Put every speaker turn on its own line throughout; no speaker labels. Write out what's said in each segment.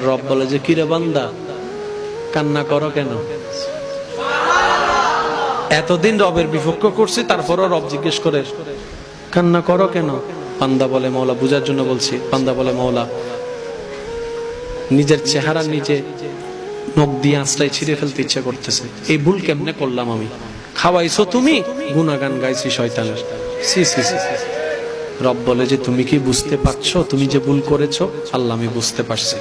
রব বলে যে কিরে বান্দা কান্না করো কেন? এতদিন রবের বিপক্ষ করছি, তারপরও রব জিজ্ঞেস করে কান্না করো কেন? বান্দা বলে মওলা, বুঝার জন্য বলছি, বান্দা বলে মওলা নিজের চেহারা নিজে নখ দিয়ে আঁচড়াই ছিঁড়ে ফেলতে ইচ্ছা করতেছে। এই ভুল কেমনে করলাম আমি? খাওয়াইছো তুমি, গুনাগান গাইছি শয়তানের। সি সি সি। রব বলে যে তুমি কি বুঝতে পারছো তুমি যে ভুল করেছো? আল্লাহ আমি বুঝতে পারছি,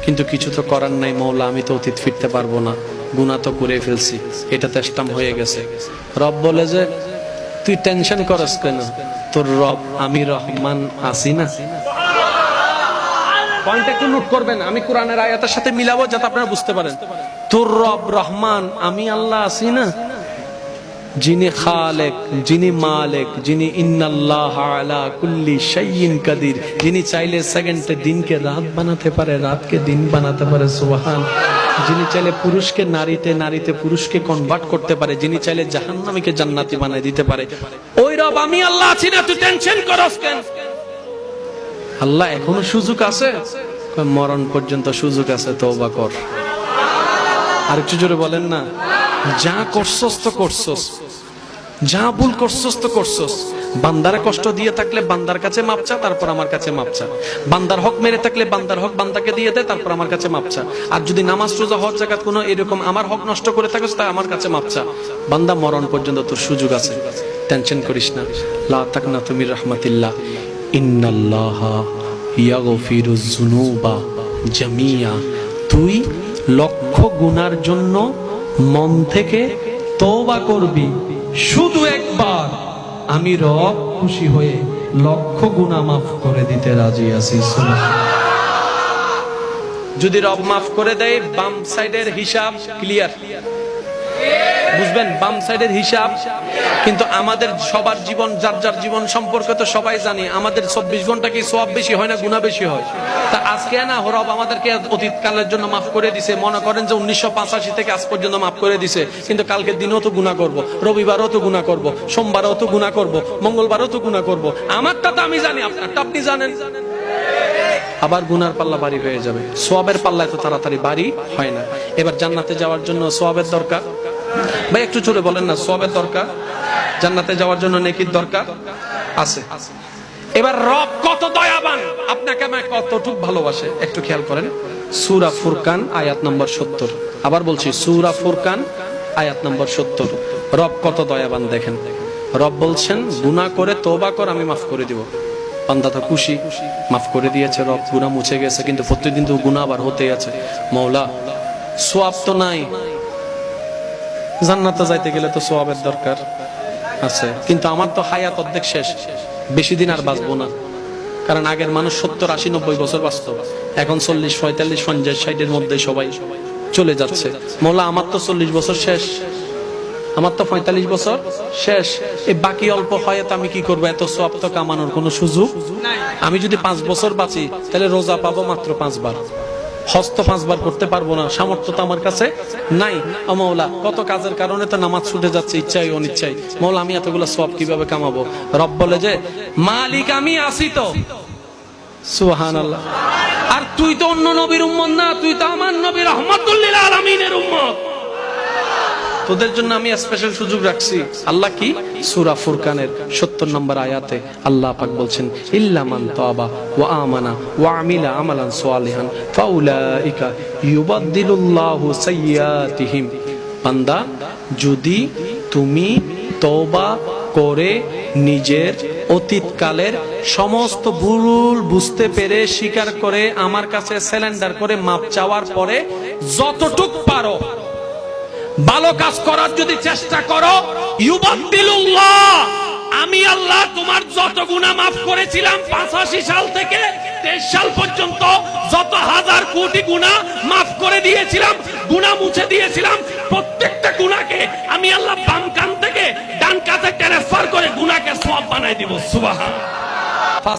কিন্তু কিছু তো করার নাই মওলা, আমি তো অতীত ফিরতে পারবো না, গুনাহ তো করে ফেলছি, এটা তেষ্টাম হয়ে গেছে। রব বলে যে তুই টেনশন করস কেন? তোর রব আমি রহমান আছি না। পয়েন্ট একটু নোট করবেন, আমি কোরআনের আয়াতের সাথে মিলাবো যাতে আপনারা বুঝতে পারেন। তোর রব রহমান, আমি আল্লাহ আছি না, যিনি খালেক, যিনি মালিক, যিনি ইন্নাল্লাহা আলা কুল্লি শাইইন কাদির, যিনি চাইলে সেকেন্ডে দিনকে রাত বানাতে পারে, রাতকে দিন বানাতে পারে, সুবহান। যিনি চাইলে পুরুষকে নারীতে, নারীতে পুরুষকে কনভার্ট করতে পারে, যিনি চাইলে জাহান্নামীকে জান্নাতি বানায় দিতে পারে, ওই রব আমি আল্লাহ আছি না, তুই টেনশন করস কেন? আল্লাহ এখনো সুযোগ আছে, মরণ পর্যন্ত সুযোগ আছে, তওবা কর। আর একটু জোরে বলেন না, যা করছস তো করছস, যা ভুল করছস তো করছস। বান্দারে কষ্ট দিয়ে থাকলে বান্দার কাছে মাপ চা, তারপর আমার কাছে মাপ চা। বান্দার হক মেরে থাকলে বান্দার হক বান্দাকে দিয়ে দে, তারপর আমার কাছে মাপ চা। আর যদি নামাজ রোজা হজ যাকাত কোনো এরকম আমার হক নষ্ট করে থাকিস, তাই আমার কাছে মাপ চা। বান্দা মরণ পর্যন্ত তোর সুযোগ আছে, টেনশন করিস না। লা তাকনাতু মির রাহমাতিল্লাহ, ইন্নাল্লাহা ইয়াগফিরুজ যুনুবা জামিয়া। তুই লক্ষ গুনার জন্য মন থেকে তওবা করবি, শুধু একবার আমি রব খুশি হয়ে লক্ষ গুনাহ মাফ করে দিতে রাজি আছি। যদি রব মাফ করে দেয়, বাম সাইডের হিসাব ক্লিয়ার, বুঝবেন? বাম সাইডের হিসাব। কিন্তু আমাদের সবার জীবন, যার যার জীবন সম্পর্কে তো সবাই জানি, আমাদের 24 ঘন্টা কি সওয়াব বেশি হয় না গুনাহ বেশি হয়? তা আজকে না রব আমাদেরকে অতীত কালের জন্য মাফ করে দিছে, মনে করেন যে 1985 থেকে আজ পর্যন্ত মাফ করে দিছে, কিন্তু কালকের দিনও তো গুনাহ করব, রবিবারও তো গুনাহ করব, সোমবারও তো গুনাহ করব, মঙ্গলবারও তো গুনাহ করব। আমারটা তো আমি জানি, আপনারটা আপনি জানেন। আবার গুনার পাল্লা ভারী হয়ে যাবে, সওয়াবের পাল্লা এত তাড়াতাড়ি ভারী হয় না। এবার জান্নাতে যাওয়ার জন্য সওয়াবের দরকার। ভাই একটু জোরে বলেন না, সওয়াবের দরকার। জান্নাতে যাওয়ার জন্য নেকির দরকার আছে। এবার রব কত দয়াবান, আপনাকে আমাকে কতটুকু ভালোবাসে একটু খেয়াল করেন। সূরা ফুরকান আয়াত নম্বর 70। আবার বলছি, সূরা ফুরকান আয়াত নম্বর 70। রব কত দয়াবান দেখেন। রব বলছেন গুনাহ করে তওবা কর, আমি মাফ করে দিব। বান্দা তো খুশি, মাফ করে দিয়েছে রব, গুনাহ মুছে গেছে, কিন্তু প্রতিদিন তো গুনাহ আবার হতেই আছে। মওলা সওয়াব তো নাই, জান্নাতে যাইতে গেলে তো সওয়াবের দরকার আছে, কিন্তু আমার তো হায়াত অর্ধেক শেষ, বেশি দিন আর বাঁচবো না। কারণ আগের মানুষ 70, 80, 90 বছর বাঁচত, এখন 40, 45, 50, 60-এর মধ্যে সবাই চলে যাচ্ছে। মওলা আমার তো 40 বছর শেষ, আমার তো 45 বছর শেষ, এই বাকি অল্প হায়াত আমি কি করবো? এত সওয়াব তো কামানোর কোনো সুযোগ নাই। আমি যদি 5 বছর বাঁচি, তাহলে রোজা পাবো মাত্র 5 বার, হজ তো 5 বার করতে পারবো না, সামর্থ্য তো আমার কাছে নাই। ও মওলা, কত কাজের কারণে তো নামাজ ছুটে যাচ্ছে, ইচ্ছাই অনিচ্ছাই। মওলা আমি এতগুলো সওয়াব কিভাবে কামাবো? রব বলে যে মালিক আমি আছি তো। সুবহানাল্লাহ। আর তুই তো অন্য নবীর উম্মত না, তুই তো আমার নবী রাহমাতুল লিল আলামিনের উম্মত। তোদের জন্য আমি স্পেশাল সুযোগ রাখছি। আল্লাহ কি? সূরা ফুরকানের 70 নম্বর আয়াতে আল্লাহ পাক বলছেন, ইল্লা মান তাবা ওয়া আমানা ওয়া আমিলা আমালান সালিহান ফাউলাইকা ইউবাদদিলুল্লাহু সাইয়্যাতিহিম। বান্দা, যদি তুমি তওবা করে নিজের অতীতকালের সমস্ত ভুল বুঝতে পেরে, স্বীকার করে, আমার কাছে সারেন্ডার করে মাপ চাওয়ার পরে যতটুক পারো ভালো কাজ করার যদি চেষ্টা করো, ইউবাদদিলুল্লাহ, আমি আল্লাহ তোমার যত গুনাহ মাফ করেছিলাম 85 সাল থেকে 23 সাল পর্যন্ত, যত হাজার কোটি গুনাহ মাফ করে দিয়েছিলাম, গুনাহ মুছে দিয়েছিলাম, প্রত্যেকটা গুনাহকে আমি আল্লাহ বাম কান থেকে ডান কাঁধে ট্রান্সফার করে গুনাহকে সওয়াব বানাই দিব। সুবহান।